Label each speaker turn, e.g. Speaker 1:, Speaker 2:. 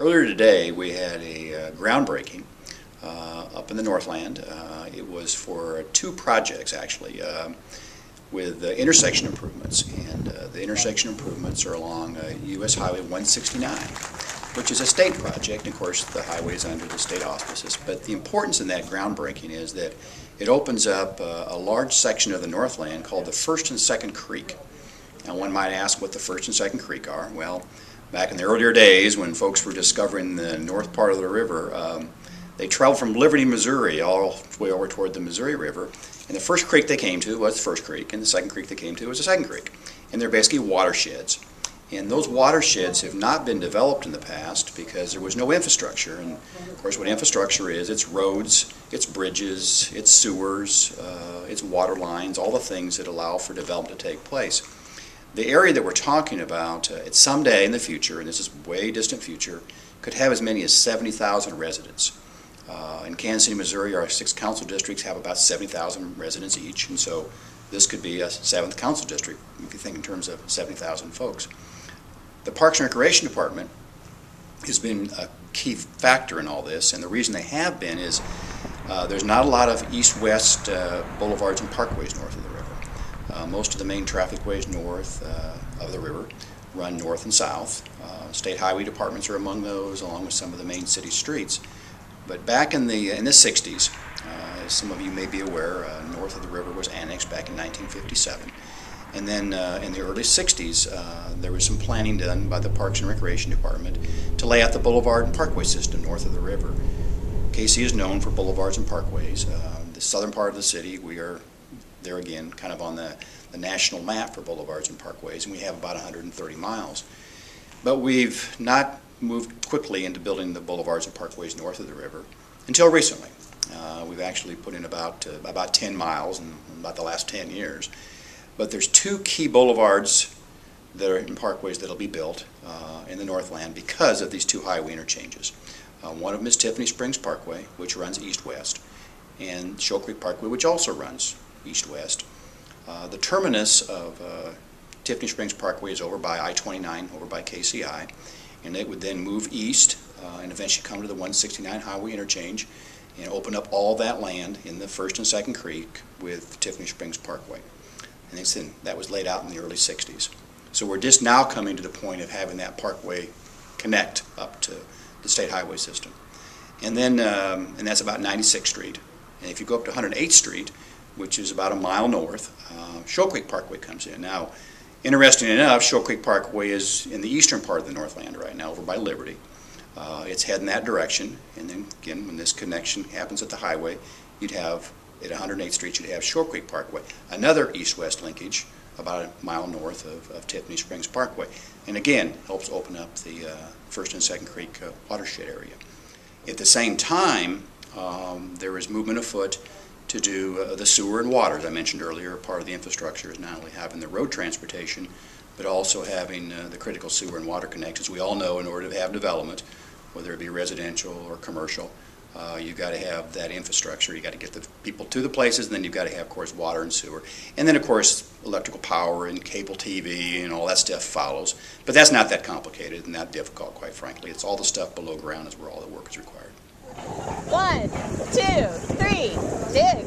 Speaker 1: Earlier today we had a groundbreaking up in the Northland. It was for two projects actually with intersection improvements, and the intersection improvements are along U.S. Highway 169, which is a state project. Of course, the highway is under the state auspices, but the importance in that groundbreaking is that it opens up a large section of the Northland called the First and Second Creek. Now, one might ask what the First and Second Creek are. Well, back in the earlier days when folks were discovering the north part of the river, they traveled from Liberty, Missouri, all the way over toward the Missouri River. And the first creek they came to was the first creek, and the second creek they came to was the second creek. And they're basically watersheds. And those watersheds have not been developed in the past because there was no infrastructure. And of course, what infrastructure is, it's roads, it's bridges, it's sewers, it's water lines, all the things that allow for development to take place. The area that we're talking about, it's someday in the future, and this is way distant future, could have as many as 70,000 residents. In Kansas City, Missouri, our 6 council districts have about 70,000 residents each, and so this could be a 7th council district if you think in terms of 70,000 folks. The Parks and Recreation Department has been a key factor in all this, and the reason they have been is there's not a lot of east-west boulevards and parkways north of the river. Most of the main traffic ways north of the river run north and south. State highway departments are among those, along with some of the main city streets. But back in the 60s, as some of you may be aware, north of the river was annexed back in 1957. And then in the early 60s, there was some planning done by the Parks and Recreation Department to lay out the boulevard and parkway system north of the river. KC is known for boulevards and parkways. The southern part of the city, we are there again kind of on the national map for boulevards and parkways, and we have about 130 miles. But we've not moved quickly into building the boulevards and parkways north of the river until recently. We've actually put in about 10 miles in about the last 10 years. But there's 2 key boulevards that are in parkways that will be built in the Northland because of these 2 highway interchanges. One of them is Tiffany Springs Parkway, which runs east-west, and Shoal Creek Parkway, which also runs east-west. The terminus of Tiffany Springs Parkway is over by I-29, over by KCI, and it would then move east and eventually come to the 169 highway interchange and open up all that land in the First and Second Creek with Tiffany Springs Parkway. And that was laid out in the early 60s. So we're just now coming to the point of having that parkway connect up to the state highway system. And then, and that's about 96th Street. And if you go up to 108th Street, which is about a mile north, Shoal Creek Parkway comes in. Now, interesting enough, Shoal Creek Parkway is in the eastern part of the Northland right now, over by Liberty. It's heading that direction, and then again, when this connection happens at the highway, you'd have, at 108th Street, you'd have Shoal Creek Parkway, another east-west linkage about a mile north of Tiffany Springs Parkway. And again, helps open up the First and Second Creek watershed area. At the same time, there is movement afoot to do the sewer and water. As I mentioned earlier, part of the infrastructure is not only having the road transportation, but also having the critical sewer and water connections. We all know in order to have development, whether it be residential or commercial, you've got to have that infrastructure. You've got to get the people to the places, and then you've got to have, of course, water and sewer. And then, of course, electrical power and cable TV and all that stuff follows. But that's not that complicated and not difficult, quite frankly. It's all the stuff below ground is where all the work is required.
Speaker 2: 1, 2, 3, dig!